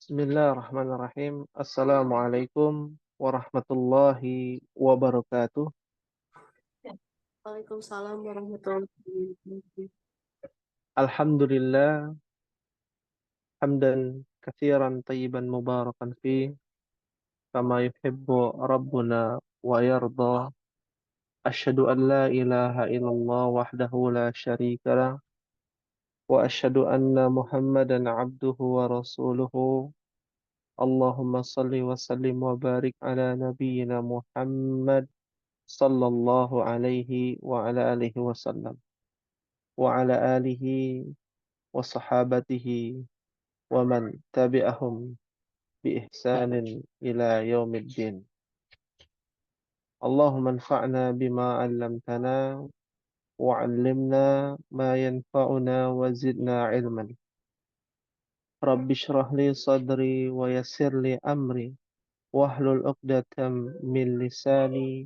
Bismillahirrahmanirrahim. Assalamualaikum warahmatullahi wabarakatuh. Waalaikumsalam warahmatullahi wabarakatuh. Alhamdulillah, hamdan katsiran tayyiban mubarakan fi kama yuhibbu rabbuna wa yarda. Asyhadu an la ilaha illallah wahdahu la syarika lah wa asyhadu anna Muhammadan abduhu wa rasuluhu. Allahumma salli wa sallim wa barik ala nabiyyina Muhammad sallallahu alaihi wa ala alihi wasallam wa ala alihi wa sahabatihi wa man tabi'ahum bi ihsanin ila yaumiddin. Allahumma anfa'na bima 'allamtana wa 'allimna ma yanfa'una wa zidna ilman. Rabbi shrah li sadri wa yassir li amri wahlul 'uqdatam min lisani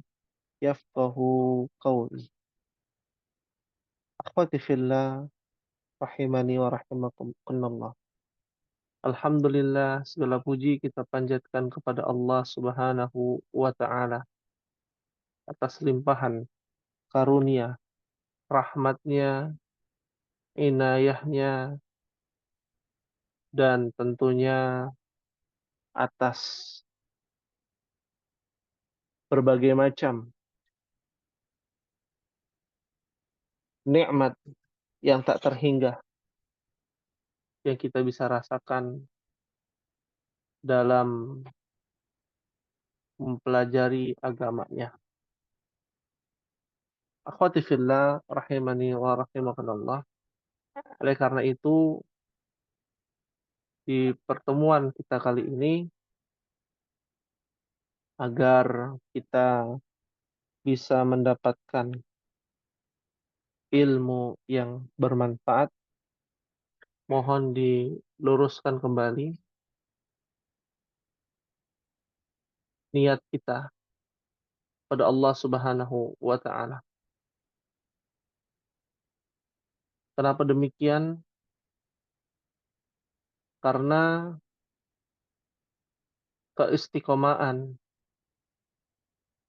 yafqahu qawli. Akhwati fillah rahimani wa rahimakumullah. Alhamdulillah, segala puji kita panjatkan kepada Allah Subhanahu wa Ta'ala atas limpahan karunia, rahmatnya, inayahnya, dan tentunya atas berbagai macam nikmat yang tak terhingga yang kita bisa rasakan dalam mempelajari agamanya. Akhwati fillah rahimani wa rahimakumullah. Oleh karena itu, di pertemuan kita kali ini, agar kita bisa mendapatkan ilmu yang bermanfaat, mohon diluruskan kembali niat kita pada Allah Subhanahu wa Ta'ala. Kenapa demikian? Karena keistiqomahan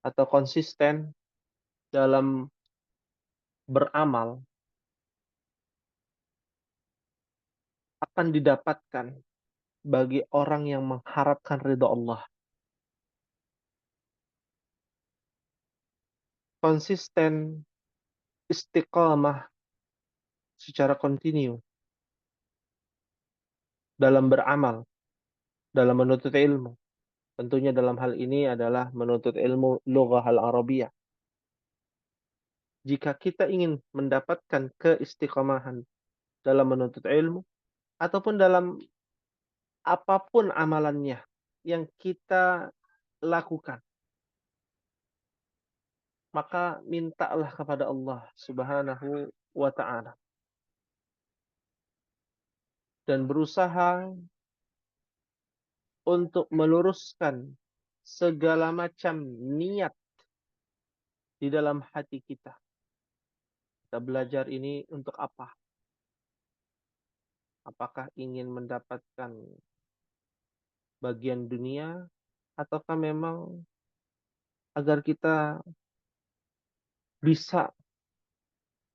atau konsisten dalam beramal akan didapatkan bagi orang yang mengharapkan ridha Allah. Konsisten, istiqamah secara kontinu dalam beramal, dalam menuntut ilmu. Tentunya dalam hal ini adalah menuntut ilmu lughah al-Arabiyah. Jika kita ingin mendapatkan keistiqomahan dalam menuntut ilmu, ataupun dalam apapun amalannya yang kita lakukan, maka mintalah kepada Allah Subhanahu wa Ta'ala dan berusaha untuk meluruskan segala macam niat di dalam hati kita. Kita belajar ini untuk apa? Apakah ingin mendapatkan bagian dunia, ataukah memang agar kita bisa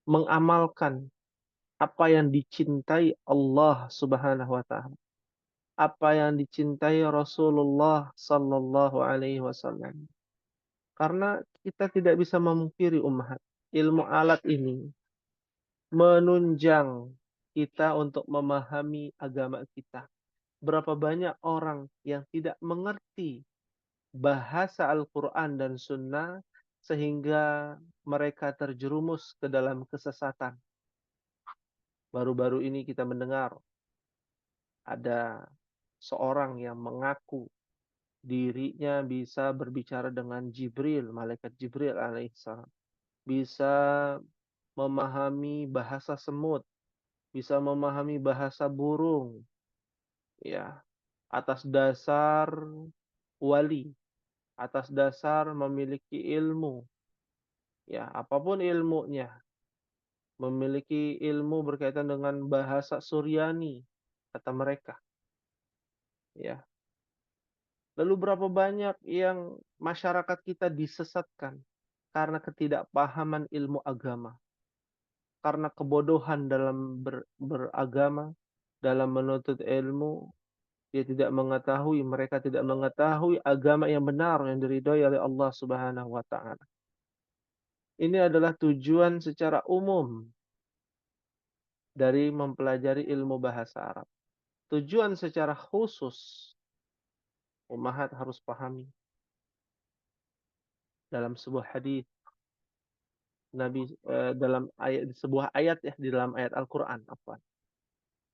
mengamalkan apa yang dicintai Allah Subhanahu wa Ta'ala, apa yang dicintai Rasulullah Sallallahu Alaihi Wasallam. Karena kita tidak bisa memungkiri ummahat, ilmu alat ini menunjang kita untuk memahami agama kita. Berapa banyak orang yang tidak mengerti bahasa Al-Quran dan Sunnah sehingga mereka terjerumus ke dalam kesesatan. Baru-baru ini kita mendengar ada seorang yang mengaku dirinya bisa berbicara dengan Jibril, malaikat Jibril alaihissalam. Bisa memahami bahasa semut, bisa memahami bahasa burung, ya, atas dasar wali, atas dasar memiliki ilmu, ya, apapun ilmunya, memiliki ilmu berkaitan dengan bahasa Suryani, kata mereka. Ya. Lalu berapa banyak yang masyarakat kita disesatkan karena ketidakpahaman ilmu agama, karena kebodohan dalam beragama, dalam menuntut ilmu, dia tidak mengetahui, mereka tidak mengetahui agama yang benar yang diridhoi oleh Allah Subhanahu wa taala. Ini adalah tujuan secara umum dari mempelajari ilmu bahasa Arab. Tujuan secara khusus, umahat harus pahami dalam sebuah hadis Nabi dalam ayat sebuah ayat ya di dalam ayat Al-Qur'an, afwan.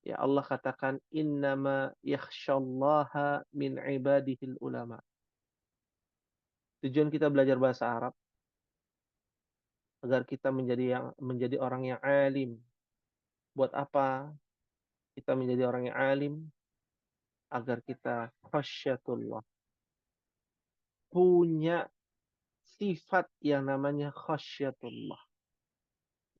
Ya Allah katakan innama yakhsyallaha min ibadihil ulama. Tujuan kita belajar bahasa Arab agar kita menjadi orang yang alim. Buat apa kita menjadi orang yang alim? Agar kita khasyatullah, punya sifat yang namanya khasyatullah.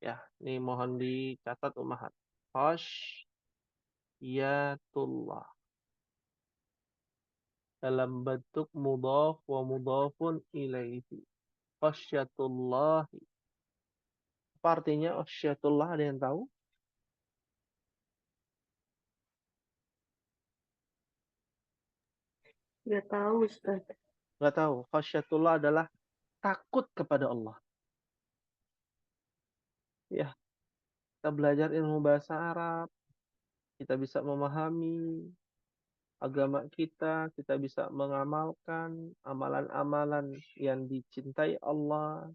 Ya, ini mohon dicatat umahat. Khasyatullah dalam bentuk mudhaf wa mudhafun ilaihi. Khasyatullah. Apa artinya khasyatullah? Ada yang tahu? Nggak tahu, Ustaz. Enggak tahu. Khasyatullah adalah takut kepada Allah. Ya, kita belajar ilmu bahasa Arab, kita bisa memahami agama kita bisa mengamalkan amalan-amalan yang dicintai Allah,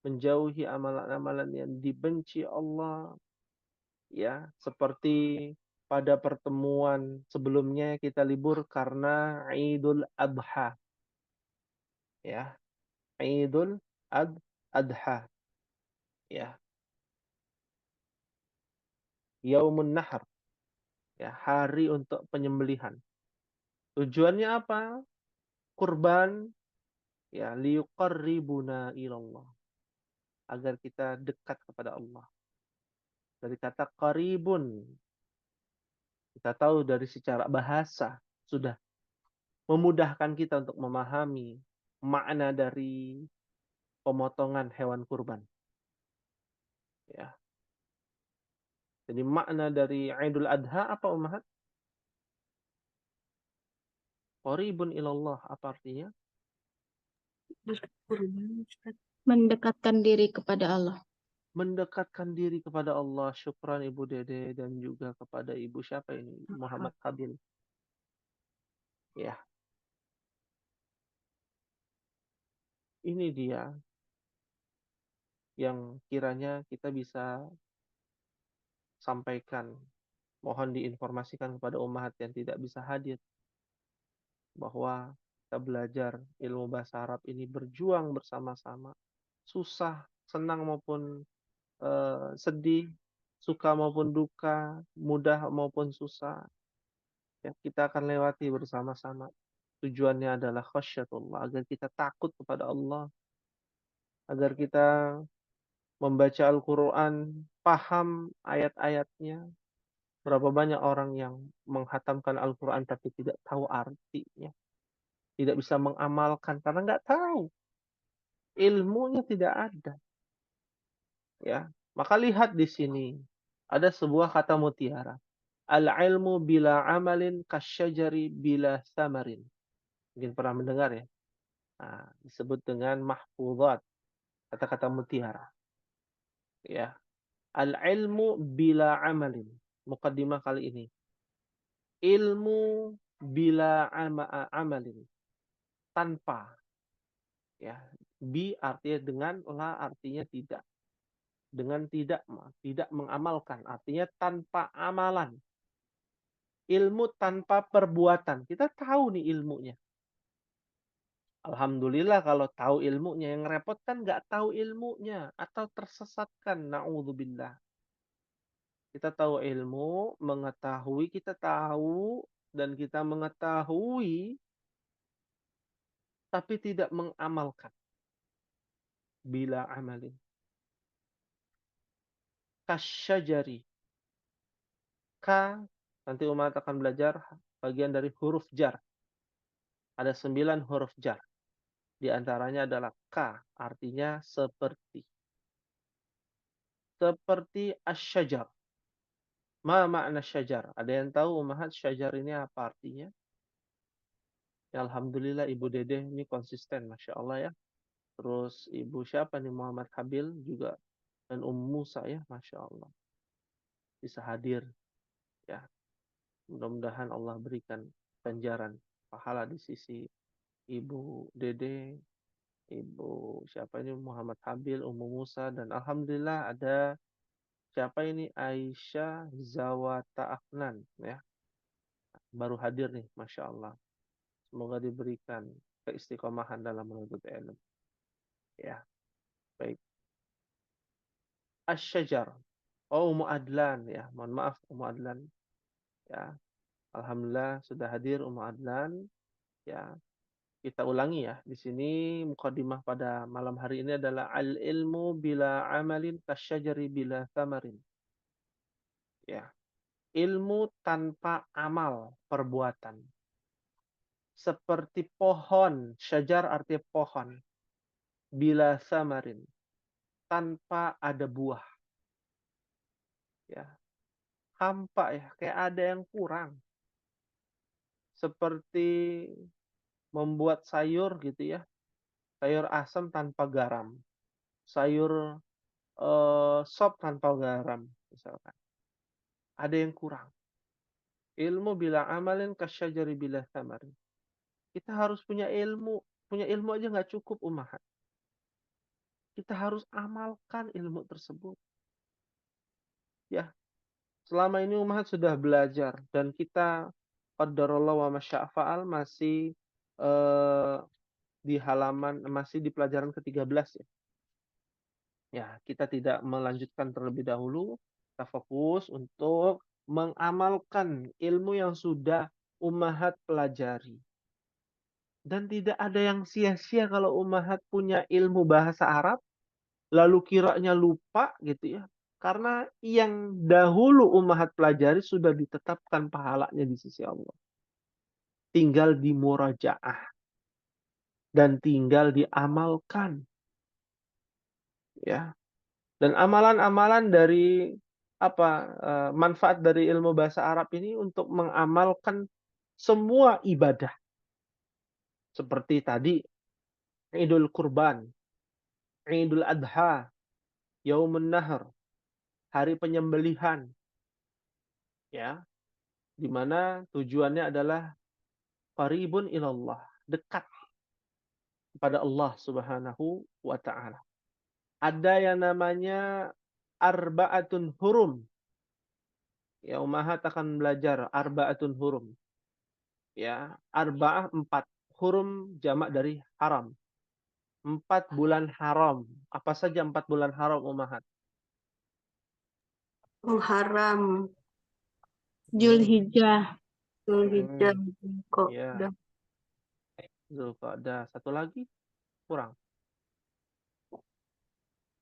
menjauhi amalan-amalan yang dibenci Allah. Ya, seperti pada pertemuan sebelumnya kita libur karena Idul Adha. Ya, Idul Adha. Ya, Yaumun Nahar. Ya, hari untuk penyembelihan. Tujuannya apa? Kurban ya liyuqarribuna ilallah, agar kita dekat kepada Allah. Dari kata qaribun, kita tahu dari secara bahasa sudah memudahkan kita untuk memahami makna dari pemotongan hewan kurban. Ya. Jadi makna dari Idul Adha apa umahat? Qaribun ilallah, apa artinya? Kurban, Ustaz. Mendekatkan diri kepada Allah. Mendekatkan diri kepada Allah. Syukran Ibu Dede dan juga kepada Ibu siapa ini? Muhammad Qabil. Ya, ini dia yang kiranya kita bisa sampaikan. Mohon diinformasikan kepada ummahat yang tidak bisa hadir bahwa kita belajar ilmu bahasa Arab ini berjuang bersama-sama. Susah, senang maupun sedih, suka maupun duka, mudah maupun susah. Ya, kita akan lewati bersama-sama. Tujuannya adalah khasyatullah, agar kita takut kepada Allah, agar kita membaca Al-Quran, paham ayat-ayatnya. Berapa banyak orang yang menghatamkan Al-Quran tapi tidak tahu artinya, tidak bisa mengamalkan karena nggak tahu, ilmunya tidak ada. Ya, maka lihat di sini ada sebuah kata mutiara. Al-ilmu bila amalin kasyajari bila samarin. Mungkin pernah mendengar ya. Nah, disebut dengan mahfuzat, kata-kata mutiara. Ya, al-ilmu bila amalin. Mukaddimah kali ini. Ilmu bila amalin. Tanpa. Ya, bi artinya dengan, la artinya tidak. Dengan tidak mengamalkan. Artinya tanpa amalan. Ilmu tanpa perbuatan. Kita tahu nih ilmunya. Alhamdulillah kalau tahu ilmunya. Yang repot kan nggak tahu ilmunya. Atau tersesatkan. Na'udzubillah. Kita tahu ilmu, mengetahui, kita tahu. Dan kita mengetahui. Tapi tidak mengamalkan. Bila amalin. Kasyajari. Ka Nanti umat akan belajar bagian dari huruf jar. Ada 9 huruf jar. Di antaranya adalah ka, artinya seperti. Seperti asy-syajar. Ma makna syajar? Ada yang tahu ummahat syajar ini apa artinya? Ya, alhamdulillah Ibu Dede ini konsisten, Masya Allah ya. Terus Ibu siapa nih, Muhammad Habil juga, dan Musa ya, Masya Allah. Bisa hadir ya. Mudah-mudahan Allah berikan ganjaran pahala di sisi Ibu Dede, Ibu siapa ini, Muhammad Habil, Musa, dan alhamdulillah ada siapa ini, Aisyah Zawata Afnan ya. Baru hadir nih, Masya Allah. Semoga diberikan keistiqomahan dalam menuntut ilmu. Ya, baik. Asy-syajar. Oh, Ummu Adlan ya. Mohon maaf Ummu Adlan. Ya. Alhamdulillah sudah hadir Ummu Adlan. Ya. Kita ulangi ya. Di sini mukadimah pada malam hari ini adalah al-ilmu bila amalin kasyajari bila thamarin. Ya. Ilmu tanpa amal, perbuatan. Seperti pohon, syajar artinya pohon. Bila thamarin. Tanpa ada buah. Ya. Hampa ya, kayak ada yang kurang. Seperti membuat sayur gitu ya, sayur asam tanpa garam, sayur sop tanpa garam misalkan. Ada yang kurang. Ilmu bila amalin kasyajari bila thamarin. Kita harus punya ilmu. Punya ilmu aja nggak cukup umahat. Kita harus amalkan ilmu tersebut. Ya, selama ini umahat sudah belajar dan kita qadarullah wa masya'fa'al masih eh, di halaman, masih di pelajaran ke-13 ya. Ya, kita tidak melanjutkan terlebih dahulu. Kita fokus untuk mengamalkan ilmu yang sudah ummahat pelajari. Dan tidak ada yang sia-sia kalau ummahat punya ilmu bahasa Arab, lalu kiranya lupa gitu ya. Karena yang dahulu ummahat pelajari sudah ditetapkan pahalanya di sisi Allah. Tinggal di murajaah dan tinggal diamalkan. Ya. Dan amalan-amalan dari manfaat dari ilmu bahasa Arab ini untuk mengamalkan semua ibadah. Seperti tadi, Idul Kurban, Idul Adha, Yaumun Nahr, hari penyembelihan. Ya, di mana tujuannya adalah qaribun ilallah, dekat kepada Allah Subhanahu wa taala. Ada yang namanya arba'atun hurum. Ya, umahat akan belajar arba'atun hurum. Ya, arba'ah 4. Hurum jamak dari haram. 4 bulan haram. Apa saja 4 bulan haram umahat? Muharram, Zulhijjah, Zulhijjah, Hmm, kok ya, udah Zulqa'dah. Satu lagi kurang.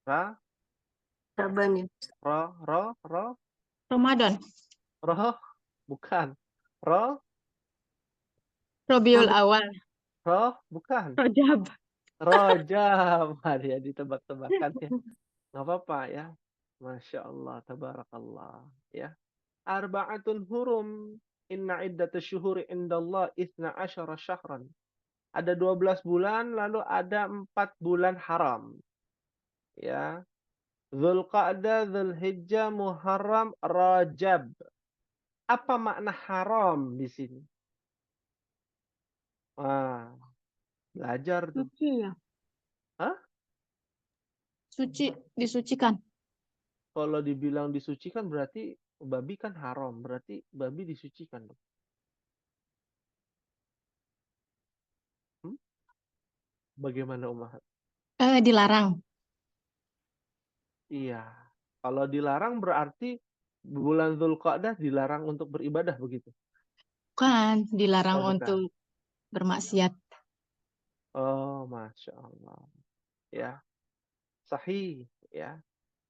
Ra, Saban ya. ro, ro, ro, Ramadan, roh, bukan. Ro, Rabiul Saban. Awal, roh, bukan. Rajab. Rojab. Ya, ditebak-tebakan ya. Nggak apa-apa ya. Masya Allah, tabarakallah. Ya. Arba'atun hurum. Inna iddata syuhuri indallah isna asyara syahran. Ada 12 bulan, lalu ada 4 bulan haram. Ya. Dzulqa'dah, Dzulhijjah, Muharram, Rajab. Apa makna haram di sini? Wah, belajar tuh. Suci ya, Hah? suci, disucikan. Kalau dibilang disucikan berarti babi kan haram. Berarti babi disucikan dong. Hmm? Bagaimana Umahat? Dilarang. Iya. Kalau dilarang berarti bulan Dzulqa'dah dilarang untuk beribadah begitu. Bukan, dilarang Oh, bukan. untuk bermaksiat. Oh, Masya Allah. Ya, sahih. Ya.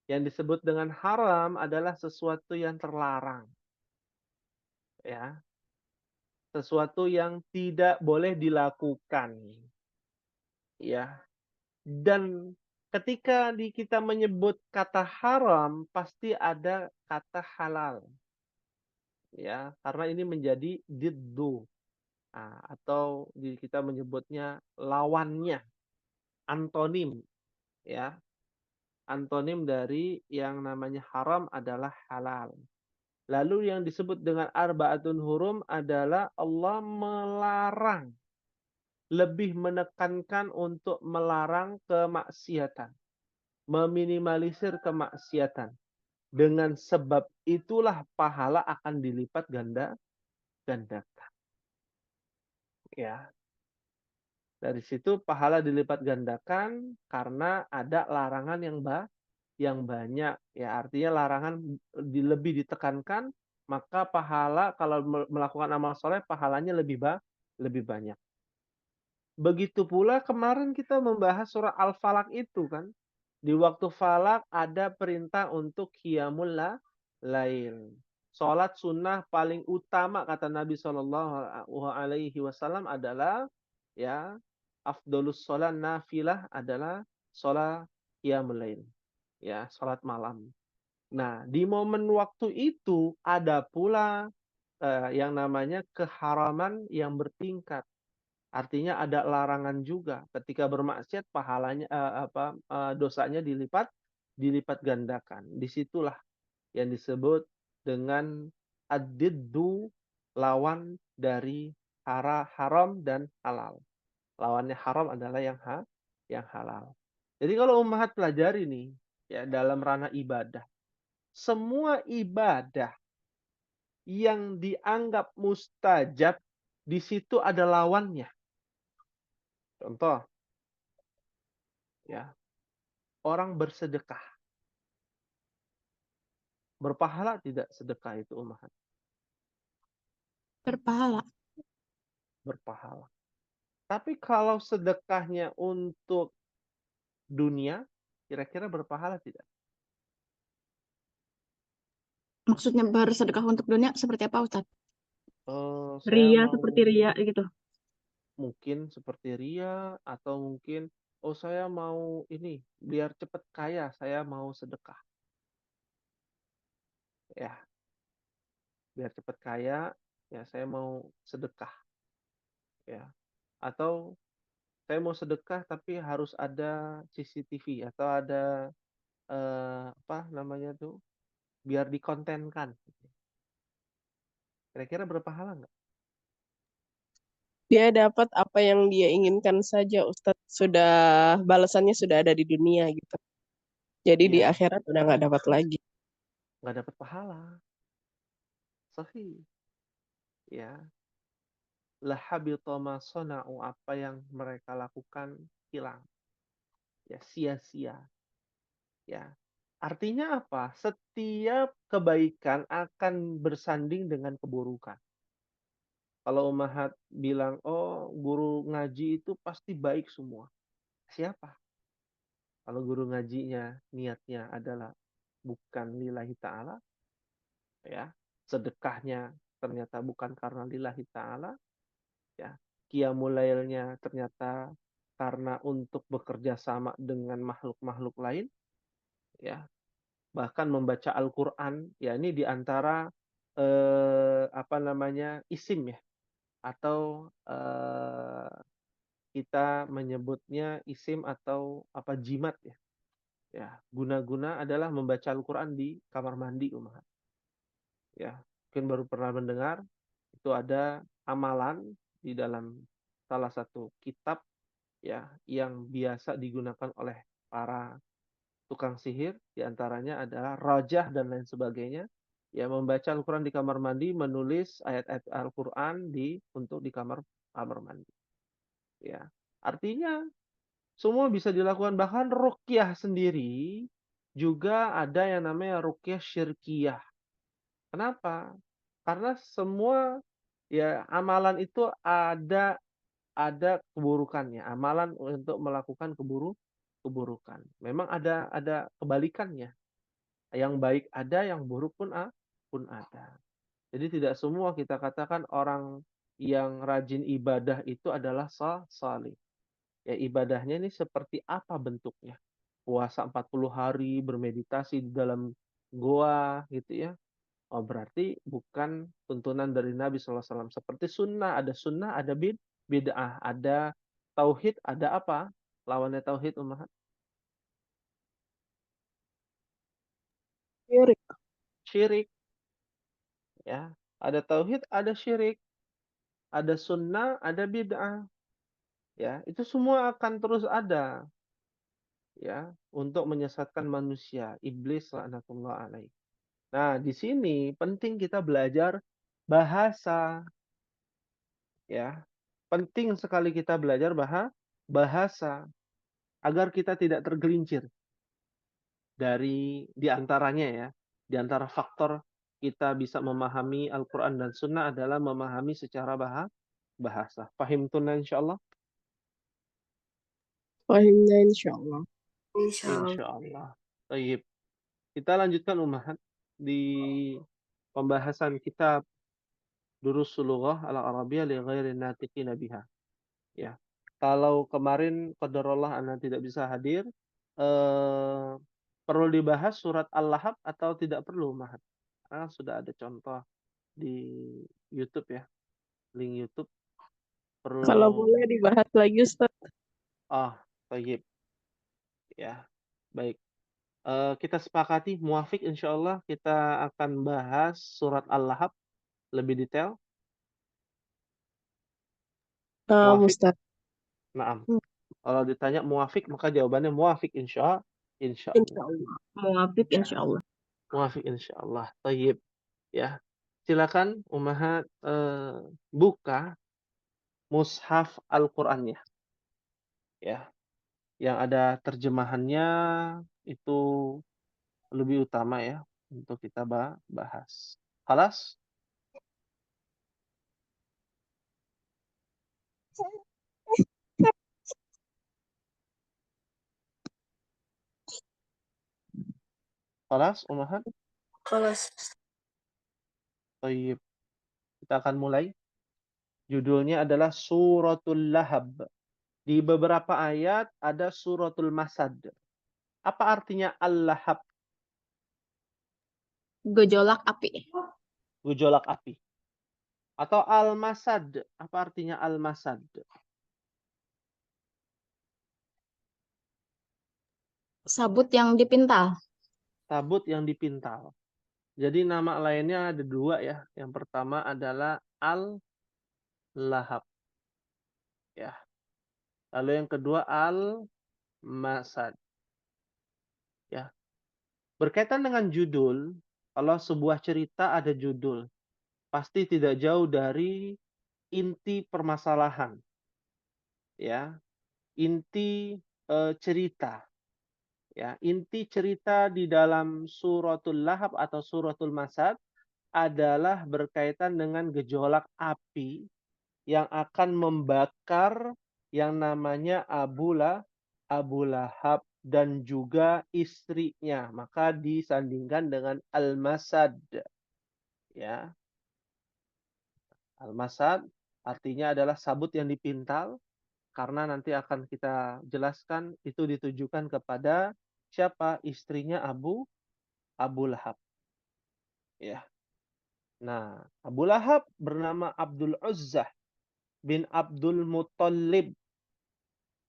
Yang disebut dengan haram adalah sesuatu yang terlarang. ya. Sesuatu yang tidak boleh dilakukan, ya. Dan ketika kita menyebut kata haram, pasti ada kata halal, ya. Karena ini menjadi diddu, atau kita menyebutnya lawannya, antonim, ya. Antonim dari yang namanya haram adalah halal. Lalu yang disebut dengan arba'atun hurum adalah Allah melarang, lebih menekankan untuk melarang kemaksiatan, meminimalisir kemaksiatan. Dengan sebab itulah pahala akan dilipat gandakan. Ya, dari situ pahala dilipat gandakan karena ada larangan yang banyak. Ya, artinya larangan lebih ditekankan, maka pahala kalau melakukan amal soleh pahalanya lebih banyak. Begitu pula kemarin kita membahas surah Al-Falaq itu kan. Di waktu falak ada perintah untuk qiyamul lail. Salat sunnah paling utama kata Nabi SAW adalah, ya, afdolus sholat nafilah adalah sholat qiyamul lail. Ya, sholat malam. Nah, di momen waktu itu ada pula yang namanya keharaman yang bertingkat. Artinya ada larangan juga ketika bermaksiat pahalanya dosanya dilipat gandakan. Disitulah yang disebut dengan ad-diddu, lawan dari haram dan halal. Lawannya haram adalah yang halal. Jadi kalau ummahat pelajari nih, ya, dalam ranah ibadah, semua ibadah yang dianggap mustajab di situ ada lawannya. Contoh, ya, orang bersedekah. Berpahala tidak sedekah itu, ummahat? Berpahala. Berpahala. Tapi kalau sedekahnya untuk dunia, kira-kira berpahala tidak? Maksudnya bersedekah untuk dunia seperti apa, Ustadz? Saya Seperti mau ria gitu. mungkin seperti ria, atau mungkin saya mau ini biar cepat kaya, saya mau sedekah. Ya, biar cepat kaya, ya saya mau sedekah. Ya. Atau saya mau sedekah tapi harus ada CCTV atau ada apa namanya tuh, biar dikontenkan. Kira-kira berpahala nggak? Dia dapat apa yang dia inginkan saja, Ustadz. Sudah balasannya sudah ada di dunia gitu. Jadi di Iya, akhirat udah nggak dapat lagi. nggak dapat pahala. Sahih. Ya, lahabita ma sona'u, apa yang mereka lakukan hilang. Ya, sia-sia. Ya. Artinya apa? Setiap kebaikan akan bersanding dengan keburukan. Kalau ummahat bilang, oh guru ngaji itu pasti baik semua. Siapa? Kalau guru ngajinya niatnya adalah bukan lillahi ta'ala, ya, sedekahnya ternyata bukan karena lillahi ta'ala, ya, qiyamul lailnya ternyata karena untuk bekerja sama dengan makhluk-makhluk lain, ya, bahkan membaca Al-Quran, ya, ini diantara apa namanya, isim, ya, atau kita menyebutnya isim atau apa, jimat, ya. Ya, guna-guna adalah membaca Al-Quran di kamar mandi, umat. Ya, mungkin baru pernah mendengar itu ada amalan di dalam salah satu kitab, ya, yang biasa digunakan oleh para tukang sihir, diantaranya adalah rajah dan lain sebagainya. Ya, membaca Al-Quran di kamar mandi, menulis ayat-ayat Al-Quran untuk di kamar mandi. Ya, artinya semua bisa dilakukan, bahkan ruqyah sendiri juga ada yang namanya ruqyah syirkiyah. Kenapa? Karena semua, ya, amalan itu ada keburukannya. Amalan untuk melakukan keburukan. Memang ada kebalikannya. Yang baik ada, yang buruk pun ada. Jadi tidak semua kita katakan orang yang rajin ibadah itu adalah salih. Ya ibadahnya ini seperti apa bentuknya? Puasa 40 hari, bermeditasi di dalam goa gitu ya. Oh berarti bukan tuntunan dari Nabi SAW. Seperti sunnah, ada bid'ah, ada tauhid, ada apa? Lawannya tauhid, Ummahat? Syirik. Syirik. Ya, ada tauhid, ada syirik, ada sunnah, ada bid'ah. Ya, itu semua akan terus ada ya untuk menyesatkan manusia. Iblis laknatullah alaih. Nah, di sini penting kita belajar bahasa ya. Penting sekali kita belajar bahasa agar kita tidak tergelincir dari di antaranya ya. Di antara faktor kita bisa memahami Al-Qur'an dan Sunnah adalah memahami secara bahasa. Fahim tunna insyaallah? Fahimna insyaallah. Insya Allah. Insyaallah. Baik. Kita lanjutkan Ummahat di pembahasan kitab Durusul Lughah al-Arabiyyah li ghairi natiqina biha. Ya. Kalau kemarin qadarullah Anda tidak bisa hadir, eh, perlu dibahas surat Al-Lahab atau tidak perlu, Ummahat? Karena sudah ada contoh di YouTube ya, link YouTube. Kalau Perlu boleh dibahas lagi Ustaz. baik. Ya. Baik. Kita sepakati muafik insyaallah kita akan bahas surat Al-Lahab lebih detail. Muafik? Ustaz. Naam. Hmm. Kalau ditanya muafik maka jawabannya muafik insyaallah. Insyaallah. Muwafiq Ya, insyaallah. muafik insyaallah. Tayyib. Ya. Silakan Ummahat buka mushaf Al-Qur'annya. Ya. Yang ada terjemahannya itu lebih utama ya untuk kita bahas. Halas? Halas Ummahat? Kalau Tayyib. Kita akan mulai. Judulnya adalah Suratul Lahab. Di beberapa ayat ada Suratul Masad. Apa artinya Al-Lahab? Gejolak api. Gejolak api. Atau Al-Masad. Apa artinya Al-Masad? Sabut yang dipintal. Tabut yang dipintal. Jadi nama lainnya ada dua ya. Yang pertama adalah Al-Lahab. Ya. Lalu yang kedua Al-Masad. Ya. Berkaitan dengan judul, kalau sebuah cerita ada judul, pasti tidak jauh dari inti permasalahan. Ya. Inti cerita. Ya, inti cerita di dalam suratul Lahab atau suratul Masad adalah berkaitan dengan gejolak api yang akan membakar yang namanya Abu Lahab dan juga istrinya. Maka disandingkan dengan Al-Masad. Ya. Al-Masad artinya adalah sabut yang dipintal. Karena nanti akan kita jelaskan itu ditujukan kepada siapa? Istrinya Abu Lahab. Ya. Nah, Abu Lahab bernama Abdul Uzzah bin Abdul Muttalib.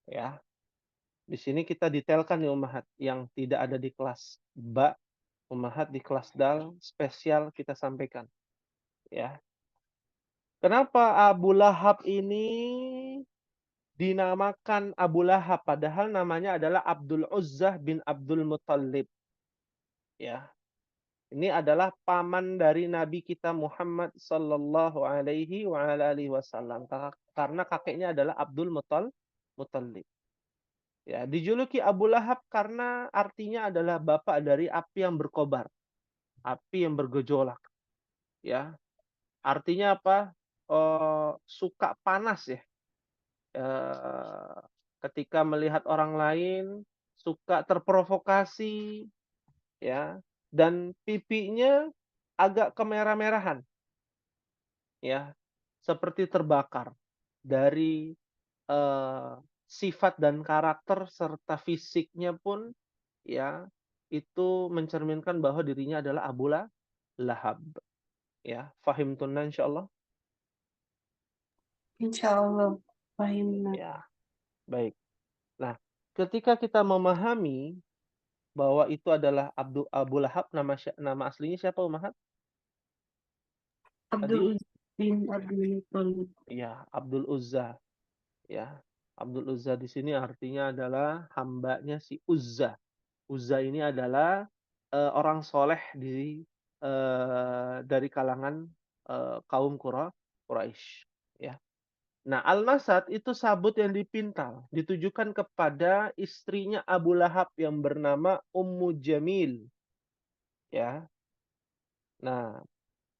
Ya. Di sini kita detailkan ya Ummahat yang tidak ada di kelas ba, Ummahat di kelas dal spesial kita sampaikan. Ya. Kenapa Abu Lahab ini dinamakan Abu Lahab padahal namanya adalah Abdul Uzzah bin Abdul Muttalib? Ya. Ini adalah paman dari Nabi kita Muhammad sallallahu alaihi wasallam. Karena kakeknya adalah Abdul Muttalib. Ya, dijuluki Abu Lahab karena artinya adalah bapak dari api yang berkobar, api yang bergejolak. Ya, artinya apa? Suka panas ya. Ketika melihat orang lain, suka terprovokasi, ya, dan pipinya agak kemerah-merahan. ya seperti terbakar dari sifat dan karakter serta fisiknya pun ya itu mencerminkan bahwa dirinya adalah Abu Lahab. Ya, fahimtunna insyaallah. Insyaallah. Fahimna. Ya, baik. Nah, ketika kita memahami bahwa itu adalah Abu Lahab, nama aslinya siapa Ummahat? Abdul bin Abdul Muthalib. Ya, Abdul Uzza. Ya, Abdul Uzza di sini artinya adalah hambanya si Uzza. Uzza ini adalah orang soleh dari kalangan kaum Quraisy. Ya. Nah, Al-Masad itu sabut yang dipintal, ditujukan kepada istrinya Abu Lahab yang bernama Ummu Jamil. Ya. Nah,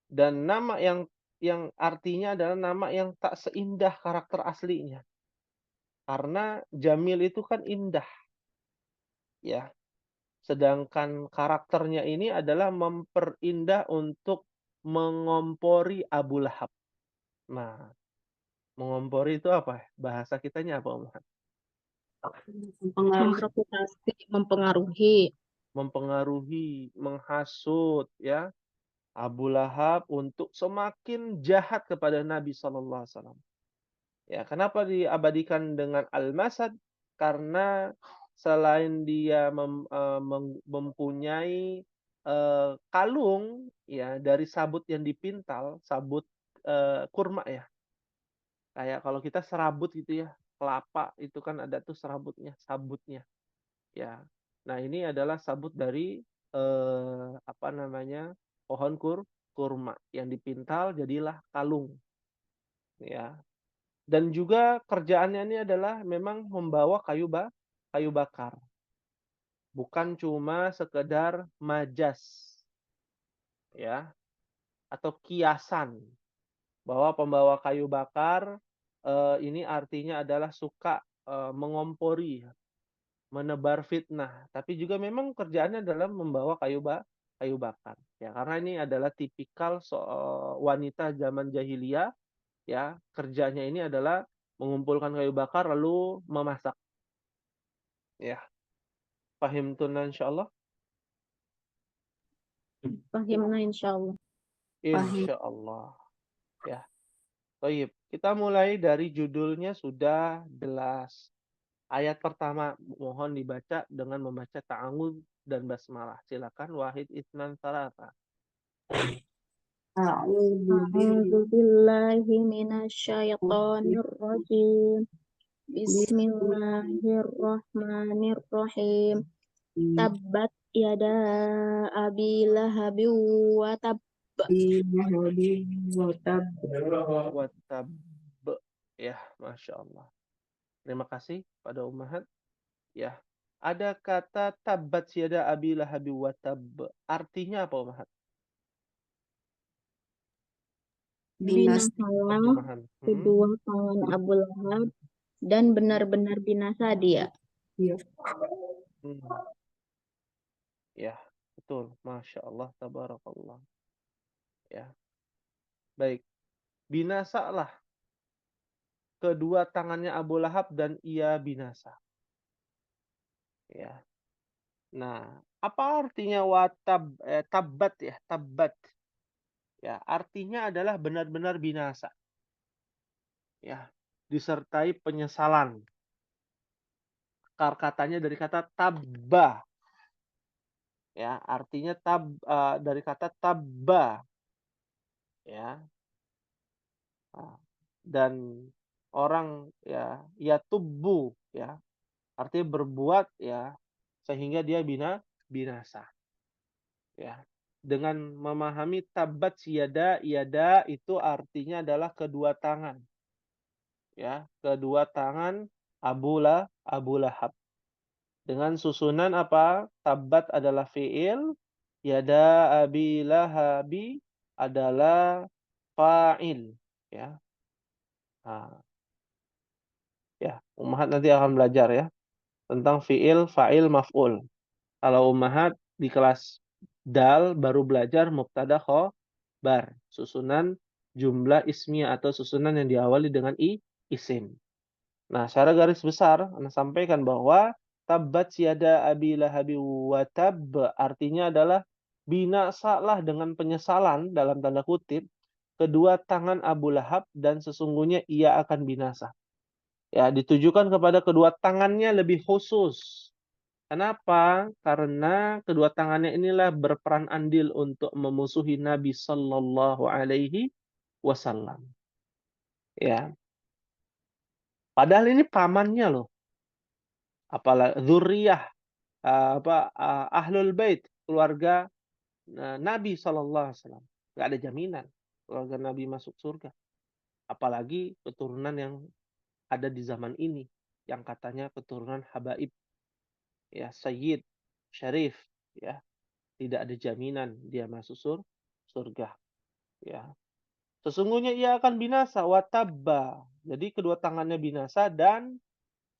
dan nama yang artinya adalah nama yang tak seindah karakter aslinya. Karena Jamil itu kan indah, ya. Sedangkan karakternya ini adalah memperindah untuk mengompori Abu Lahab. Nah, mengompori itu apa? Bahasa kitanya apa, Om? Mempengaruhi. Mempengaruhi, menghasut, ya. Abu Lahab untuk semakin jahat kepada Nabi Shallallahu Alaihi Wasallam. Ya, kenapa diabadikan dengan Al-Masad? Karena selain dia mempunyai kalung ya dari sabut yang dipintal, sabut kurma ya. Kayak kalau kita serabut gitu ya, kelapa itu kan ada tuh serabutnya, sabutnya. Ya. Nah, ini adalah sabut dari apa namanya? Pohon kurma yang dipintal jadilah kalung. Ya. Dan juga kerjaannya ini adalah memang membawa kayu bakar. Bukan cuma sekedar majas. Ya, atau kiasan. Bahwa pembawa kayu bakar ini artinya adalah suka mengompori, menebar fitnah. Tapi juga memang kerjaannya adalah membawa kayu bakar. Ya, karena ini adalah tipikal wanita zaman jahiliyah. Ya, kerjanya ini adalah mengumpulkan kayu bakar lalu memasak. Ya, fahimtuna insyaallah. Fahimna insyaallah. Insyaallah. Ya. Baik, kita mulai dari judulnya sudah jelas. Ayat pertama mohon dibaca dengan membaca ta'awudz dan basmalah. Silakan Wahid Isnan Sarata. A'udzu billahi minasyaitonir rajim. Bismillahirrahmanirrahim. Tabbat yada abi lahabi wa tab. Watab. Ya, Masya Allah. Terima kasih pada Ummahat. Ya. Ada kata tabbat yada abi lahabi wa tab. Artinya apa Ummahat? Binasalah Terjemahan. kedua tangan Abu Lahab dan benar-benar binasa dia. Ya, betul. Masya Allah, tabarakallah. Ya. Baik. Binasalah kedua tangannya Abu Lahab dan ia binasa. Ya. Nah, apa artinya tabbat ya? Tabbat. Ya, artinya adalah benar-benar binasa. Ya, disertai penyesalan. Akar katanya dari kata tabba. Ya, artinya dari kata tabba. Ya. Nah, dan orang ya tubuh ya, artinya berbuat ya sehingga dia binasa. Ya. Dengan memahami tabbat yada itu artinya adalah kedua tangan. Ya, kedua tangan Abu Lahab. Dengan susunan apa? Tabbat adalah fi'il, yada abi lahabi adalah fa'il, ya. Nah, ya, Ummahat nanti akan belajar ya tentang fi'il, fa'il, maf'ul. Kalau Ummahat di kelas dal baru belajar mubtada khobar, susunan jumlah ismiyah atau susunan yang diawali dengan isim. Nah, secara garis besar, Anda sampaikan bahwa tabbat yada abi lahabi wa tab artinya adalah binasalah dengan penyesalan dalam tanda kutip kedua tangan Abu Lahab dan sesungguhnya ia akan binasa. Ya, ditujukan kepada kedua tangannya lebih khusus. Kenapa? Karena kedua tangannya inilah berperan andil untuk memusuhi Nabi Sallallahu Alaihi Wasallam. Ya, padahal ini pamannya loh. Apalagi zuriyah ahlul bait, keluarga Nabi Sallallahu Alaihi Wasallam. Gak ada jaminan keluarga Nabi masuk surga. Apalagi keturunan yang ada di zaman ini, yang katanya keturunan habaib, ya Sayyid, Syarif, ya tidak ada jaminan dia masuk surga. Ya, sesungguhnya ia akan binasa watabba. Jadi kedua tangannya binasa dan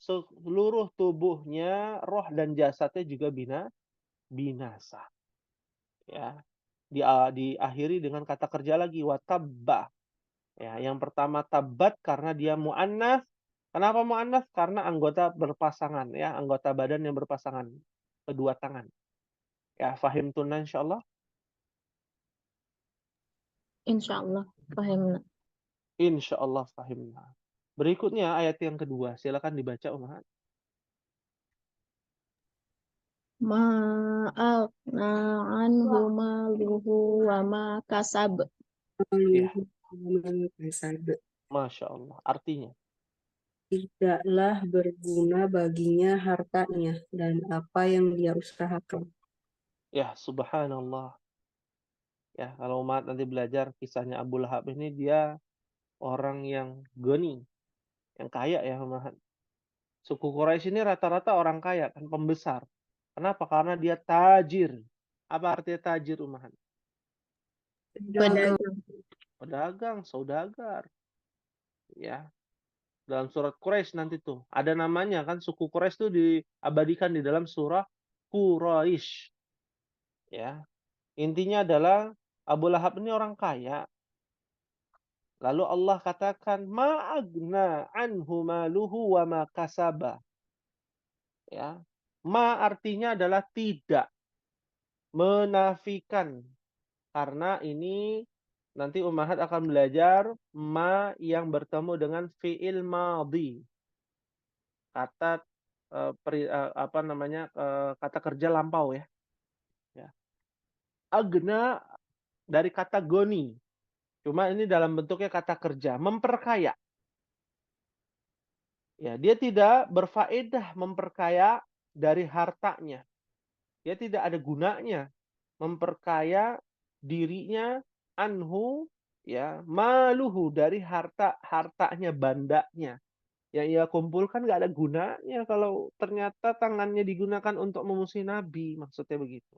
seluruh tubuhnya, roh dan jasadnya juga binasa. Ya, diakhiri dengan kata kerja lagi watabba. Ya, yang pertama tabat karena dia muannas. Kenapa muannas? Karena anggota berpasangan, ya, anggota badan yang berpasangan, kedua tangan. Ya, fahim tunan insyaallah. Insyaallah paham. Insyaallah fahimna. Berikutnya ayat yang kedua, silakan dibaca Umar. Ma'akna anhu maluhu wa ma kasab. Iya, Kasab. Masya Allah. Artinya, Tidaklah berguna baginya hartanya dan apa yang dia usahakan. ya subhanallah. Ya, kalau umat nanti belajar kisahnya Abu Lahab ini, dia orang yang goni, yang kaya ya Umat. Suku Quraisy ini rata-rata orang kaya, kan pembesar. Kenapa? Karena dia tajir. Apa artinya tajir Umat? Pedagang. Pedagang, saudagar. Ya, dalam surat Quraisy nanti tuh ada namanya kan, suku Quraisy tuh diabadikan di dalam surah Quraisy. Ya, intinya adalah Abu Lahab ini orang kaya. Lalu Allah katakan ma'agna anhu maluhu wa ma kasaba. Ya. Ma artinya adalah tidak, menafikan. Karena ini nanti Ummahat akan belajar ma yang bertemu dengan fi'il madhi. Kata apa namanya? Kata kerja lampau ya. Ya. Agna dari kata goni. Cuma ini dalam bentuknya kata kerja, memperkaya. Ya, dia tidak berfaedah memperkaya dari hartanya. Dia tidak ada gunanya memperkaya dirinya anhu, ya, maluhu dari hartanya, bandanya. Yang ia kumpulkan nggak ada gunanya kalau ternyata tangannya digunakan untuk memusuhi Nabi, maksudnya begitu.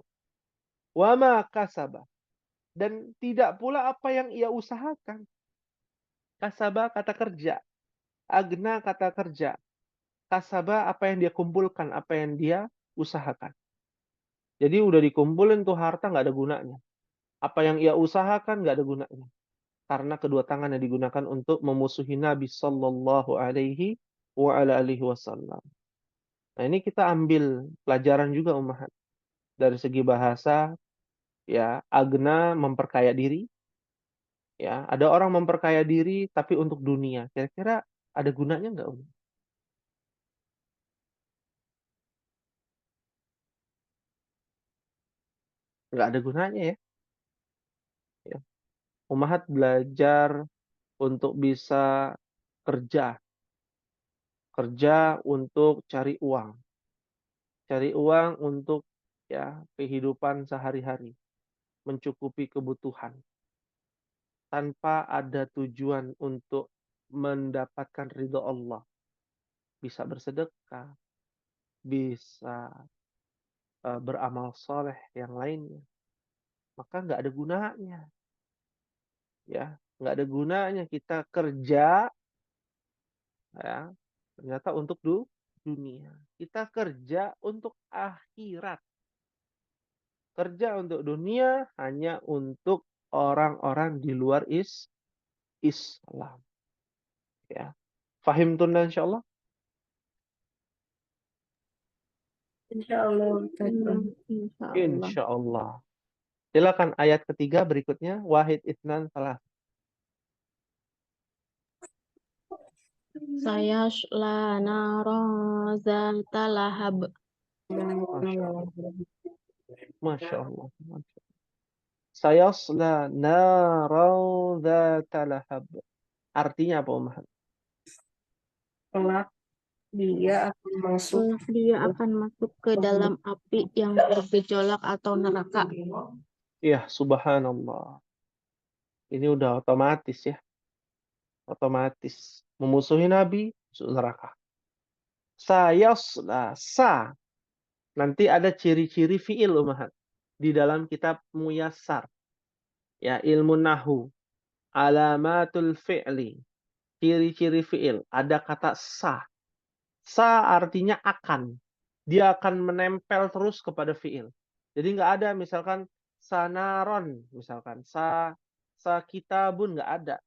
Wama kasaba, dan tidak pula apa yang ia usahakan. Kasaba kata kerja, agna kata kerja, kasaba apa yang dia kumpulkan, apa yang dia usahakan. Jadi udah dikumpulin tuh harta nggak ada gunanya. Apa yang ia usahakan nggak ada gunanya. Karena kedua tangan yang digunakan untuk memusuhi Nabi Sallallahu Alaihi Wasallam. Nah, ini kita ambil pelajaran juga Ummahat. Dari segi bahasa, ya, agna memperkaya diri. Ya, ada orang memperkaya diri tapi untuk dunia. Kira-kira ada gunanya nggak, Umar? Nggak ada gunanya ya. Ya. Ummahat belajar untuk bisa kerja. Kerja untuk cari uang. Cari uang untuk, ya, kehidupan sehari-hari. Mencukupi kebutuhan. Tanpa ada tujuan untuk mendapatkan ridho Allah. Bisa bersedekah. Bisa beramal soleh yang lainnya. Maka nggak ada gunanya. Ya, nggak ada gunanya kita kerja, ya, ternyata untuk dunia. Kita kerja untuk akhirat. Kerja untuk dunia hanya untuk orang-orang di luar Islam. Islam. Ya. Fahim tunda insyaallah? Insyaallah Ustaz. Insya Allah. Insyaallah. Silakan ayat ketiga berikutnya. Wahid itsnan salah. Sayasla naron zata lahab. Masya Allah. Masya Allah. Sayasla naran dzata lahab. Artinya apa, Umar? Kelak dia akan masuk Kelak dia akan masuk ke dalam api yang bergejolak atau neraka. Ya, subhanallah. Ini udah otomatis ya. Otomatis. Memusuhi Nabi, masuk neraka. Sayasla, sa. Nanti ada ciri-ciri fi'il, Umar. Di dalam kitab Muyassar. Ya, ilmu nahu. Alamatul fi'li. Ciri-ciri fi'il. Ada kata sa. Sa artinya akan. Dia akan menempel terus kepada fi'il. Jadi nggak ada misalkan sanaron. Misalkan sa kitabun nggak ada.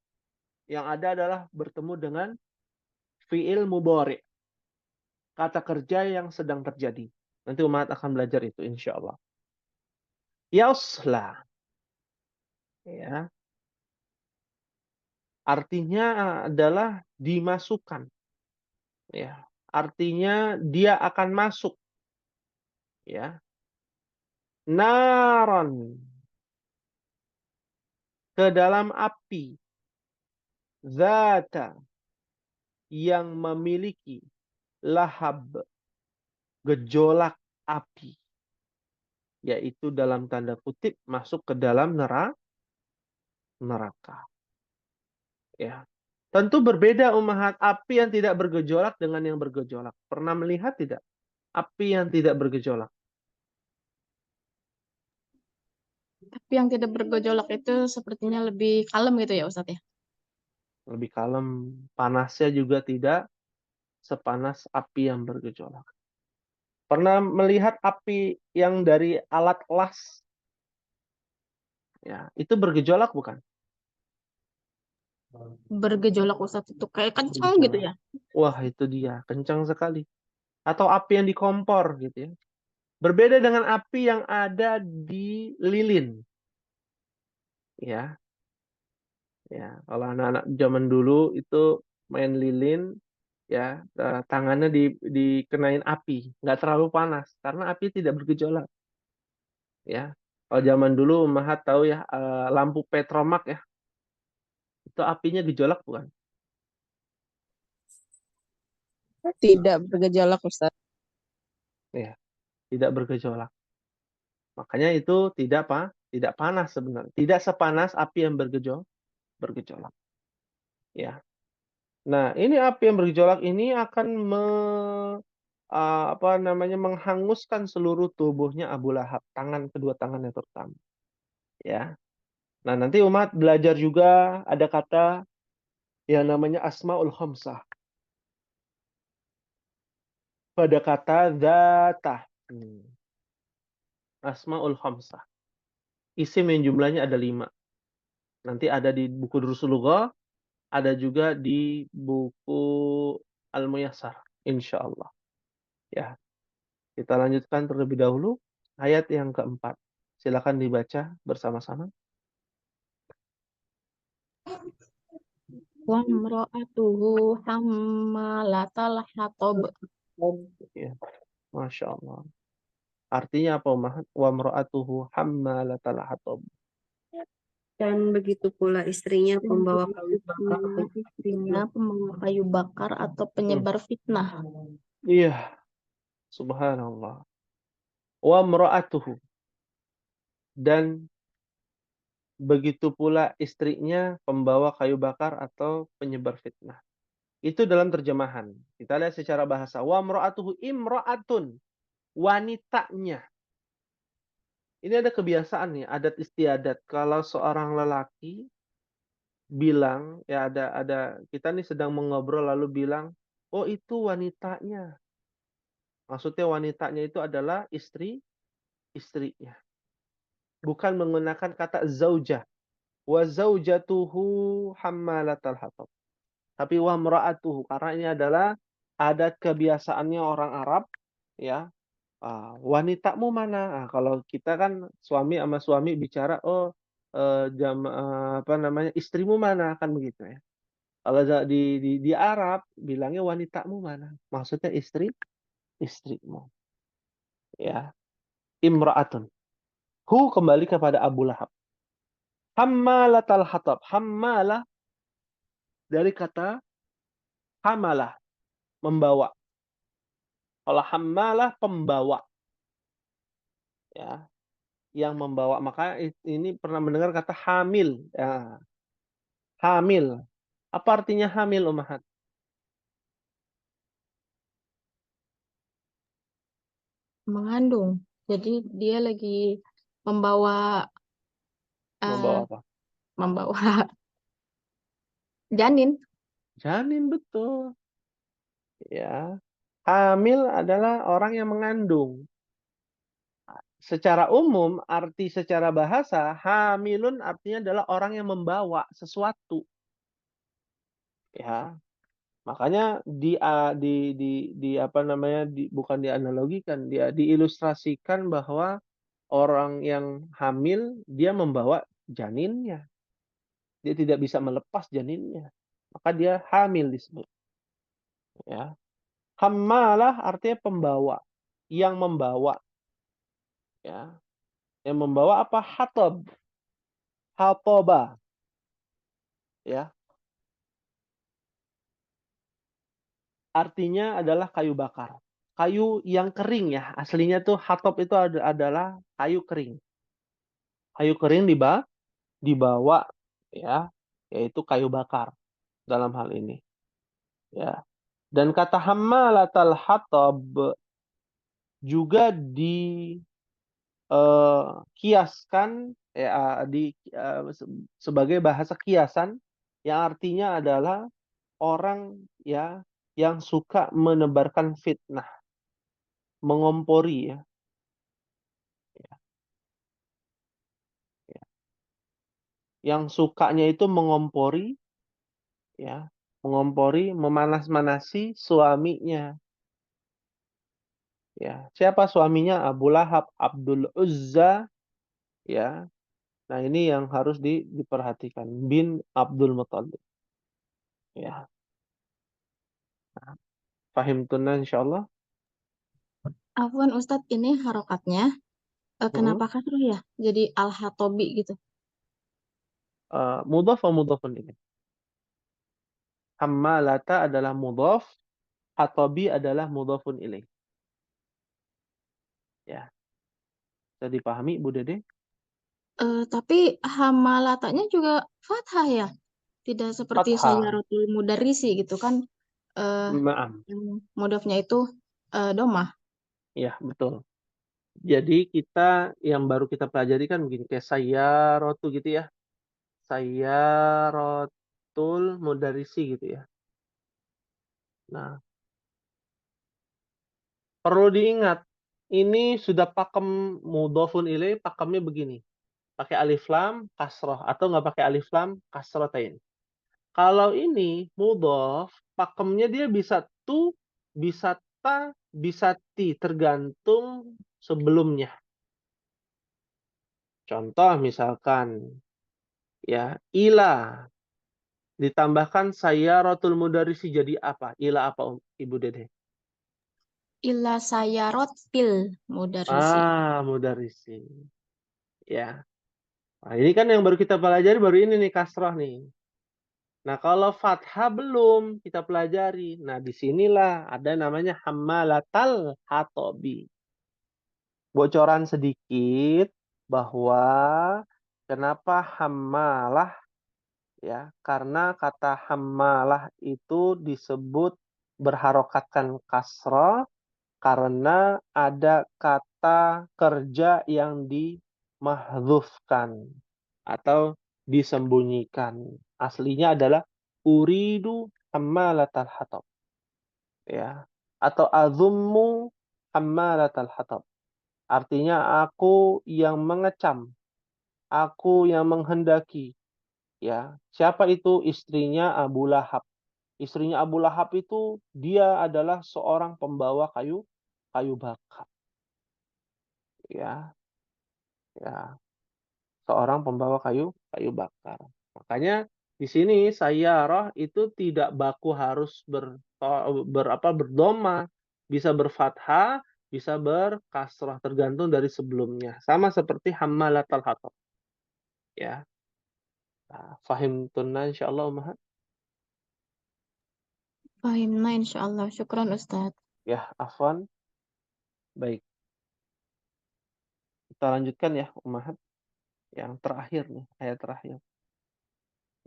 Yang ada adalah bertemu dengan fi'il mudhari. Kata kerja yang sedang terjadi. Nanti umat akan belajar itu insya Allah. Yasla. Ya. Artinya adalah dimasukkan. Ya. Artinya dia akan masuk. Ya. Naron. Ke dalam api. Zata. Yang memiliki lahab. Gejolak api. Yaitu dalam tanda kutip masuk ke dalam neraka. Ya. Tentu berbeda ummahat api yang tidak bergejolak dengan yang bergejolak. Pernah melihat tidak? Api yang tidak bergejolak. Tapi yang tidak bergejolak itu sepertinya lebih kalem gitu ya Ustadz ya. Lebih kalem. Panasnya juga tidak sepanas api yang bergejolak. Pernah melihat api yang dari alat las? Ya, itu bergejolak bukan? Bergejolak Ustadz itu kayak kencang gitu ya. Wah, itu dia. Kencang sekali. Atau api yang di kompor gitu ya. Berbeda dengan api yang ada di lilin. Ya, ya. Kalau anak-anak zaman dulu itu main lilin, ya tangannya dikenain api, nggak terlalu panas karena api tidak bergejolak. Ya, kalau zaman dulu Mahat tahu ya lampu petromak ya, itu apinya gejolak bukan? Tidak bergejolak Ustaz. Ya, tidak bergejolak. Makanya itu tidak panas sebenarnya, tidak sepanas api yang bergejolak. Ya. Nah, ini api yang bergejolak ini akan menghanguskan seluruh tubuhnya Abu Lahab, kedua tangannya terutama. Ya. Nah, nanti umat belajar juga ada kata yang namanya Asmaul Khamsah. Pada kata dzatah. Asmaul Khamsah. Isim yang jumlahnya ada 5. Nanti ada di buku Durusul Lughah, ada juga di buku Al-Muyassar, insyaallah. Ya. Kita lanjutkan terlebih dahulu ayat yang keempat. Silakan dibaca bersama-sama. Wa mra'atuhu hammalatal hatab. Ya. Masya Allah. Artinya apa, Umar? Wa mra'atuhu hammalatal hatab. dan begitu pula istrinya pembawa kayu bakar. Istrinya pembawa kayu bakar atau penyebar fitnah. Iya. Subhanallah. Wa mra'atuhu. Dan begitu pula istrinya pembawa kayu bakar atau penyebar fitnah. Itu dalam terjemahan. Kita lihat secara bahasa. Wa mra'atuhu imra'atun. Wanitanya. Ini ada kebiasaan nih, adat istiadat. Kalau seorang lelaki bilang, ya ada kita nih sedang mengobrol lalu bilang, oh itu wanitanya. Maksudnya wanitanya itu adalah istrinya. Bukan menggunakan kata zaujah. wa zaujatuhu hammalatal hatab. Tapi wa mra'atuhu, karena ini adalah adat kebiasaannya orang Arab, ya. Wanitamu mana? Kalau kita kan suami sama suami bicara, apa namanya, istrimu mana? Kan begitu ya. Kalau di Arab bilangnya wanitamu mana? Maksudnya istrimu, ya. Imra'atun. Kembali kepada Abu Lahab. Hammalatal hatab. Hammalah dari kata hamalah, membawa. Kalau hammalah, pembawa, ya, yang membawa. Maka ini pernah mendengar kata hamil, ya. Hamil. Apa artinya hamil, Ummahat? Mengandung. Jadi dia lagi membawa Membawa eh, apa? membawa janin. Janin, betul. Ya. Hamil adalah orang yang mengandung. Secara umum, arti secara bahasa, hamilun artinya adalah orang yang membawa sesuatu. Ya. Makanya di apa namanya, bukan dianalogikan, dia diilustrasikan bahwa orang yang hamil dia membawa janinnya. Dia tidak bisa melepas janinnya. Maka dia hamil disebut. Ya. Hammalah artinya pembawa, yang membawa, ya. Yang membawa apa? Hatab, hatoba, ya. Artinya adalah kayu bakar. Kayu yang kering, ya. Aslinya tuh hatab itu adalah kayu kering. Kayu kering dibawa, ya, yaitu kayu bakar dalam hal ini, ya. Dan kata hammalatal hatab juga kiaskan, ya, sebagai bahasa kiasan yang artinya adalah orang, ya, yang suka menebarkan fitnah, mengompori, ya. Ya. Yang sukanya itu mengompori, ya, mengompori, memanas-manasi suaminya. Ya, siapa suaminya? Abu Lahab, Abdul Uzza, ya. Nah, ini yang harus diperhatikan, bin Abdul Muthalib, ya. Fahim tunna insyaallah. Afwan Ustadz, ini harokatnya Hmm. kenapa kasroh ya? Jadi al-hatobi gitu. Mudhaf atau mudhafun ini? Hammalata adalah mudhaf, hatabi adalah mudhafun ilaih. Ya, bisa dipahami Bu Dede? Tapi hamalatanya juga fathah ya? Tidak seperti Fathah. Sayyaratul Mudarrisi gitu kan. eh Ma'am. yang mudofnya itu domah. Ya, betul. Jadi kita yang baru kita pelajari kan begini, kayak sayyarotu gitu ya. Sayyaratul mudarrisi gitu ya. Nah, perlu diingat, ini sudah pakem mudhofun ilaih, pakemnya begini. Pakai alif lam kasroh atau nggak pakai alif lam kasrotain. Kalau ini mudhof, pakemnya dia bisa tu, bisa ta, bisa ti, tergantung sebelumnya. Contoh misalkan, ya, ila ditambahkan sayyaratul mudarrisi jadi apa? Ila apa, Ibu Dede? Ila Sayyarot fil Mudarrisi. Mudarrisi. Ya. Nah, ini kan yang baru kita pelajari, baru ini nih kasroh nih. Nah, kalau fathah belum kita pelajari. Nah, disinilah ada namanya hammalatal hatobi. Bocoran sedikit bahwa kenapa hammalah, ya, karena kata hammalah itu disebut berharokatkan kasroh karena ada kata kerja yang dimahdzufkan atau disembunyikan. Aslinya adalah uridu hammalatal hatab, ya, atau azummu hammalatal hatab. Artinya aku yang mengecam, aku yang menghendaki Ya, siapa itu? Istrinya Abu Lahab. Istrinya Abu Lahab itu dia adalah seorang pembawa kayu bakar. Ya, ya, seorang pembawa kayu bakar. Makanya di sini sayyarah itu tidak baku harus berdoma, bisa berfathah, bisa berkasrah tergantung dari sebelumnya. Sama seperti hammalatal hatab. Ya. Nah, fahim tunna insyaallah Ummahat. Fahimna insyaallah. Syukran Ustaz. Ya, afwan. Baik. Kita lanjutkan ya Ummahat. Yang terakhir nih, ayat terakhir.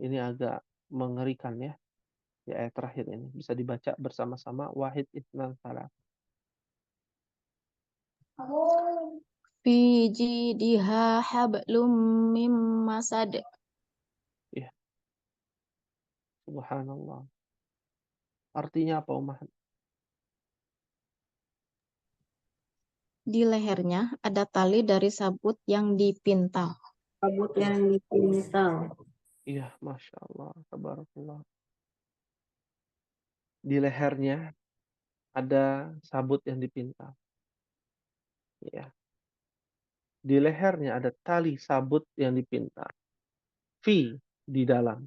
Ini agak mengerikan ya. Di ayat terakhir ini bisa dibaca bersama-sama. Wahid Itsnan Salat. Fi jidiha hablum mim masad. Ya, subhanallah. Artinya apa Ummahat? Di lehernya ada tali dari sabut yang dipintal. Sabut yang dipintal. Iya, Masya Allah, tabarakallah. Di lehernya ada sabut yang dipintal. Ya. Di lehernya ada tali sabut yang dipintal. Fi, di dalam.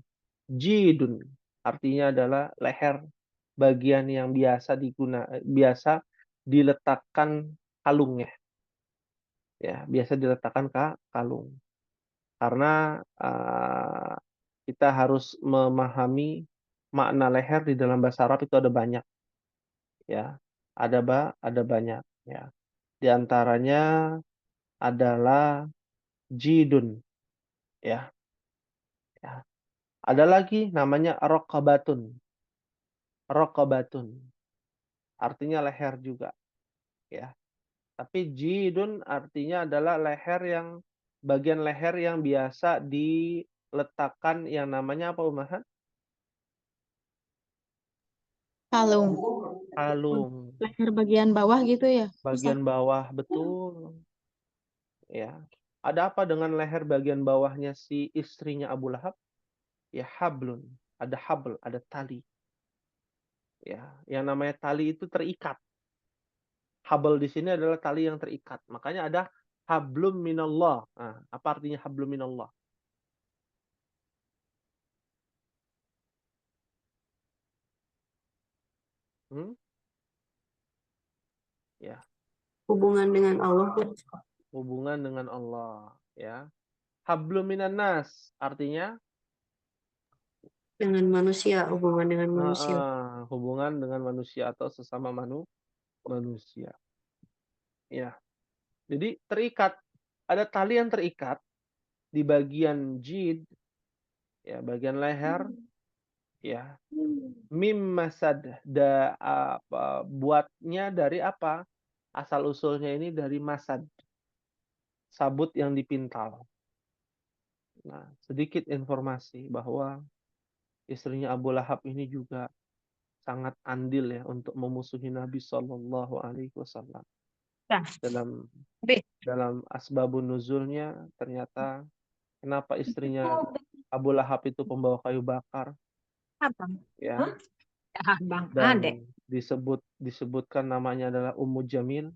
Jidun, artinya adalah leher, bagian yang biasa diletakkan kalungnya. Ya, biasa diletakkan kalung. Karena kita harus memahami makna leher di dalam bahasa Arab itu ada banyak. Ya, ada banyak. Ya, di antaranya adalah jidun. Ya, ya. Ada lagi namanya rokabatun. Rokabatun. Artinya leher juga. Ya. Tapi jidun artinya adalah bagian leher yang biasa diletakkan yang namanya apa Umahat? Kalung. Kalung. Leher bagian bawah gitu ya, Ustaz? Bagian bawah, betul. Ya. Ada apa dengan leher bagian bawahnya si istrinya Abu Lahab? Ya hablun. Ada habl, ada tali. Ya, yang namanya tali itu terikat. Habl di sini adalah tali yang terikat. Makanya ada hablum minallah. Nah, apa artinya hablum minallah? Hmm? Ya, Hubungan dengan Allah. hubungan dengan Allah. Ya, hablum minan nas artinya Dengan manusia, hubungan dengan manusia. hubungan dengan manusia atau sesama manusia. Ya, jadi terikat. Ada tali yang terikat di bagian jid, ya, bagian leher, ya. Mim masad, buatnya dari apa? Asal usulnya ini dari masad, sabut yang dipintal. Nah, sedikit informasi bahwa istrinya Abu Lahab ini juga sangat andil ya untuk memusuhi Nabi Shallallahu Alaihi Wasallam. Dalam asbabun nuzulnya ternyata kenapa istrinya Abu Lahab itu pembawa kayu bakar, ya, dan disebutkan namanya adalah Ummu Jamil,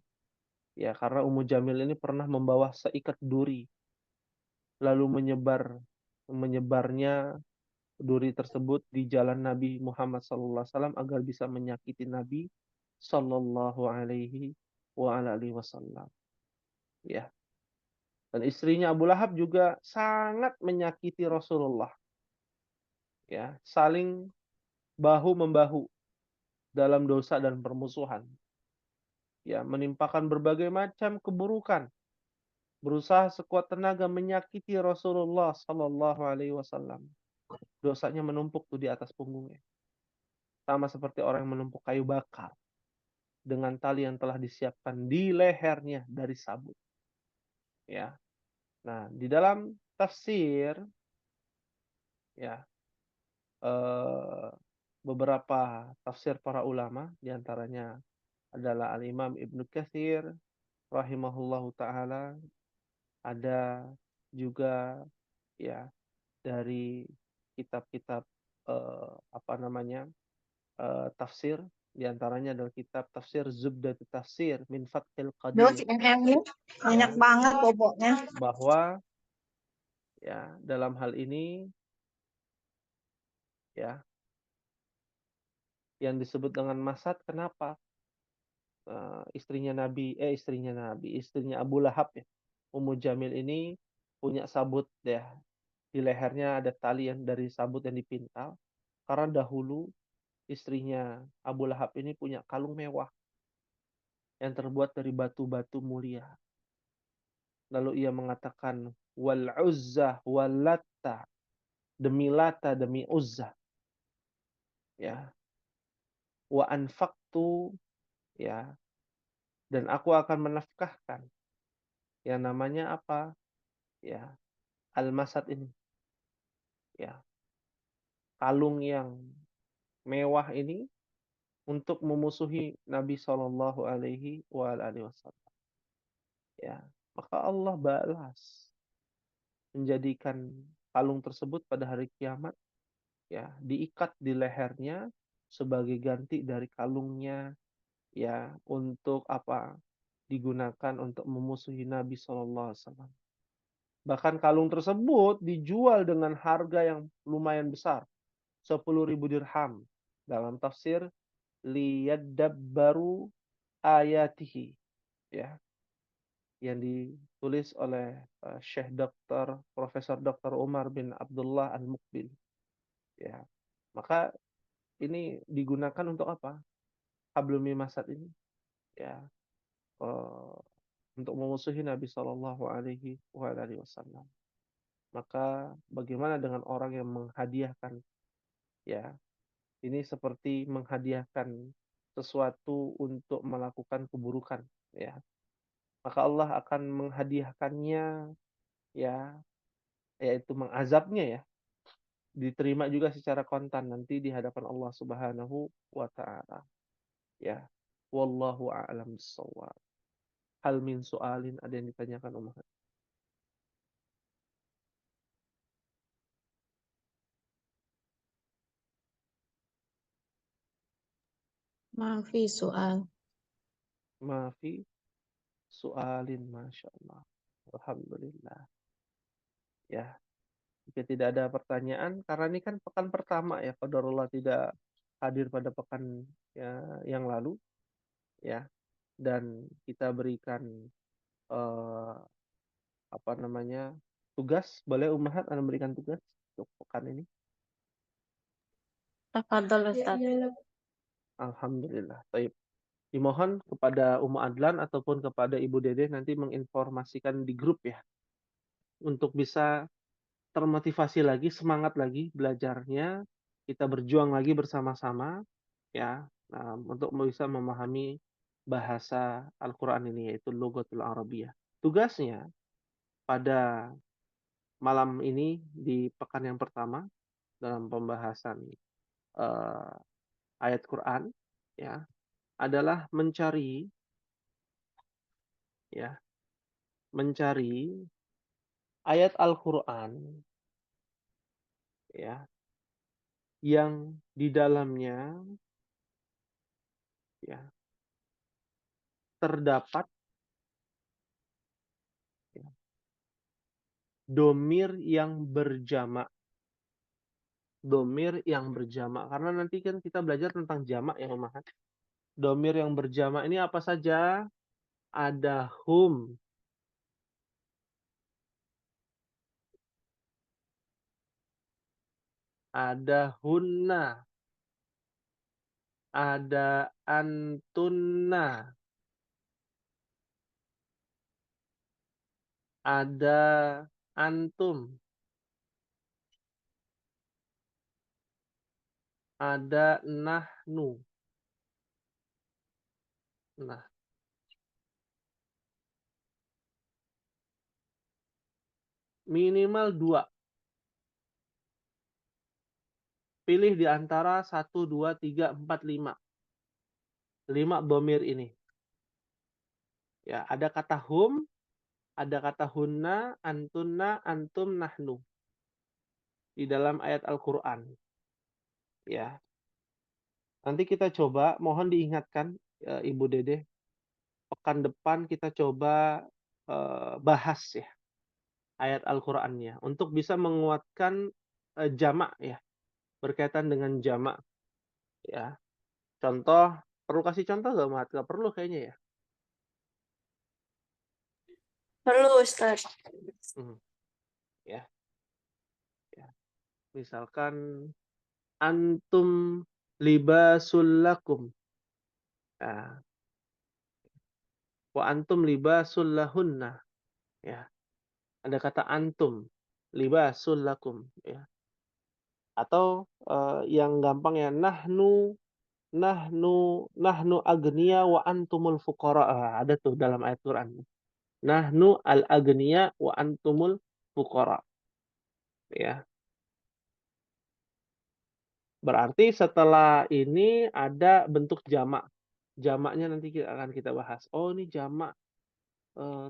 ya, karena Ummu Jamil ini pernah membawa seikat duri lalu menyebarnya duri tersebut di jalan Nabi Muhammad SAW agar bisa menyakiti Nabi Sallallahu Alaihi Wasallam. Ya. Dan istrinya Abu Lahab juga sangat menyakiti Rasulullah. Ya, saling bahu membahu dalam dosa dan permusuhan. Ya, menimpakan berbagai macam keburukan. Berusaha sekuat tenaga menyakiti Rasulullah Sallallahu Alaihi Wasallam. Dosanya menumpuk tuh di atas punggungnya. Sama seperti orang yang menumpuk kayu bakar dengan tali yang telah disiapkan di lehernya dari sabut. Ya. Nah, di dalam tafsir ya beberapa tafsir para ulama diantaranya adalah Al-Imam Ibnu Katsir rahimahullahu taala, ada juga ya dari kitab-kitab apa namanya tafsir, diantaranya adalah kitab tafsir Zubdatut Tafsir min Fathil Duh, Qadir, si ini banyak ya, banget bobotnya. bahwa ya dalam hal ini ya yang disebut dengan masad, kenapa istrinya Abu Lahab ya, Ummu Jamil ini punya sabut ya, di lehernya ada tali yang dari sabut yang dipintal, karena dahulu istrinya Abu Lahab ini punya kalung mewah yang terbuat dari batu-batu mulia. Lalu ia mengatakan, wal Uzzah wal Latta, demi Lata demi Uzzah, ya, wa anfaqtu, ya, dan aku akan menafkahkan yang namanya apa, ya, al-masad ini, ya, kalung yang mewah ini untuk memusuhi Nabi Shallallahu Alaihi Wasallam. Ya, maka Allah balas menjadikan kalung tersebut pada hari kiamat, ya, diikat di lehernya sebagai ganti dari kalungnya, ya, untuk apa, digunakan untuk memusuhi Nabi SAW. Bahkan kalung tersebut dijual dengan harga yang lumayan besar, 10.000 dirham. Dalam tafsir liyadabbaru ayatihi, ya, yang ditulis oleh Syekh Dr. Profesor Dr. Umar bin Abdullah Al-Muqbil, ya. Maka ini digunakan untuk apa? Hablum masad ini, ya, untuk memusuhi Nabi Shallallahu Alaihi Wasallam. Maka bagaimana dengan orang yang menghadiahkan, ya, ini seperti menghadiahkan sesuatu untuk melakukan keburukan, ya. Maka Allah akan menghadiahkannya, ya, yaitu mengazabnya, ya, diterima juga secara kontan nanti di hadapan Allah Subhanahu wa taala, ya. Wallahu a'lam bissawab. Hal min su'alin, ada yang ditanyakan Umar? Maafi soal. Maafi su'alin, Masya Allah. Alhamdulillah. Ya, jika tidak ada pertanyaan, karena ini kan pekan pertama ya, qadarullah tidak hadir pada pekan ya, yang lalu, ya, dan kita berikan apa namanya tugas, boleh Ummahat Anda berikan tugas untuk pekan ini? Tafadhol Ustaz. Alhamdulillah. Baik. Dimohon kepada Ummu Adlan ataupun kepada Ibu Dede nanti menginformasikan di grup ya, untuk bisa termotivasi lagi, semangat lagi belajarnya, kita berjuang lagi bersama-sama, ya, untuk bisa memahami bahasa Al-Quran ini, yaitu Lughatul Arabiyah. Tugasnya pada malam ini di pekan yang pertama dalam pembahasan ayat Quran, ya, adalah mencari, ya, mencari ayat Al-Quran, ya, yang di dalamnya, ya, terdapat, ya, domir yang berjamak. Domir yang berjamak. Karena nanti kan kita belajar tentang jamak ya, Umahat. Domir yang berjamak ini apa saja? Ada hum, ada hunna, ada antunna, ada antum, ada nahnu. Nah, minimal 2. Pilih di antara 1, 2, 3, 4, 5. 5 domir ini. Ya, ada kata hum, ada kata hunna, antunna, antum, nahnu. di dalam ayat Al-Qur'an. Ya. Nanti kita coba, mohon diingatkan Ibu Dede, pekan depan kita coba bahas ya ayat Al-Qur'annya untuk bisa menguatkan jamak ya, berkaitan dengan jamak ya. Contoh, perlu kasih contoh nggak, Mat? Nggak perlu kayaknya ya. Perlu, Ustaz. Hmm, ya, ya. Misalkan antum libasul lakum. Nah, wa antum libasul lahunna. Ya, ada kata antum libasul lakum ya. Atau yang gampang ya, nahnu agniya wa antumul fuqara. Ada tuh dalam ayat Quran. Nahnu al-agniya wa antumul fuqara. Ya. Berarti setelah ini ada bentuk jamak. Jamaknya nanti akan kita bahas. Oh, ini jamak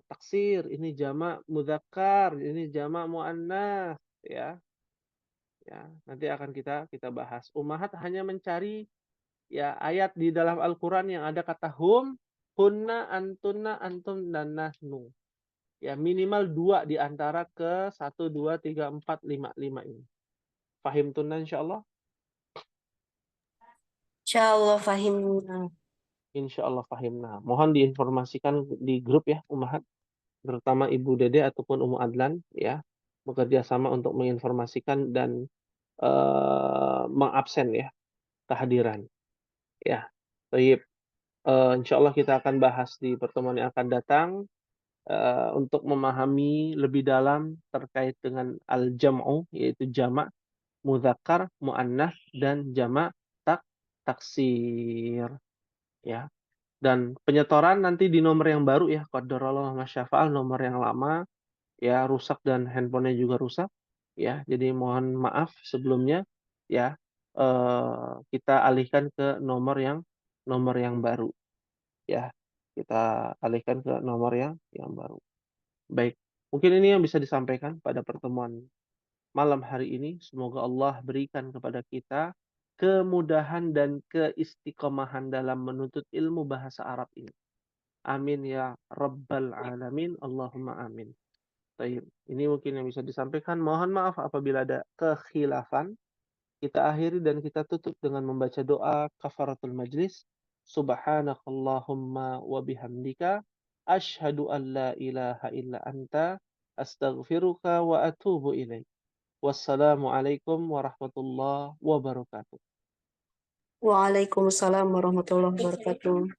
taksir, ini jamak mudzakkar, ini jamak muannats ya. Ya, nanti akan kita bahas. Ummahat hanya mencari ya ayat di dalam Al-Qur'an yang ada kata hum, hunna, antunna, antum dan nahnu. Ya, minimal 2 di antara ke 1 2 3 4 5 ini. Fahim tunna insyaallah? Insyaallah fahim. Insyaallah fahim. Nah, mohon diinformasikan di grup ya Ummahat, terutama Ibu Dede ataupun Ummu Adlan ya, bekerja sama untuk menginformasikan dan mengabsen ya kehadiran. Ya. Baik. Insyaallah kita akan bahas di pertemuan yang akan datang untuk memahami lebih dalam terkait dengan al-jam'u, yaitu jamak, mudzakkar, muannats dan jamak taksir ya. Dan penyetoran nanti di nomor yang baru ya, qadarullah ma syafa'al, nomor yang lama ya rusak dan handphonenya juga rusak ya. Jadi mohon maaf sebelumnya ya. Kita alihkan ke nomor yang baru ya. Kita alihkan ke nomor yang baru. Baik. Mungkin ini yang bisa disampaikan pada pertemuan malam hari ini. Semoga Allah berikan kepada kita kemudahan dan keistiqomahan dalam menuntut ilmu bahasa Arab ini. Amin ya Rabbal Alamin. Allahumma amin. Baik. Ini mungkin yang bisa disampaikan. Mohon maaf apabila ada kekhilafan. Kita akhiri dan kita tutup dengan membaca doa kafaratul majlis. Subhanakallahumma wa bihamdika asyhadu an la ilaha illa anta astaghfiruka wa atubu ilaik. Wassalamualaikum warahmatullahi wabarakatuh. Waalaikumsalam warahmatullahi wabarakatuh.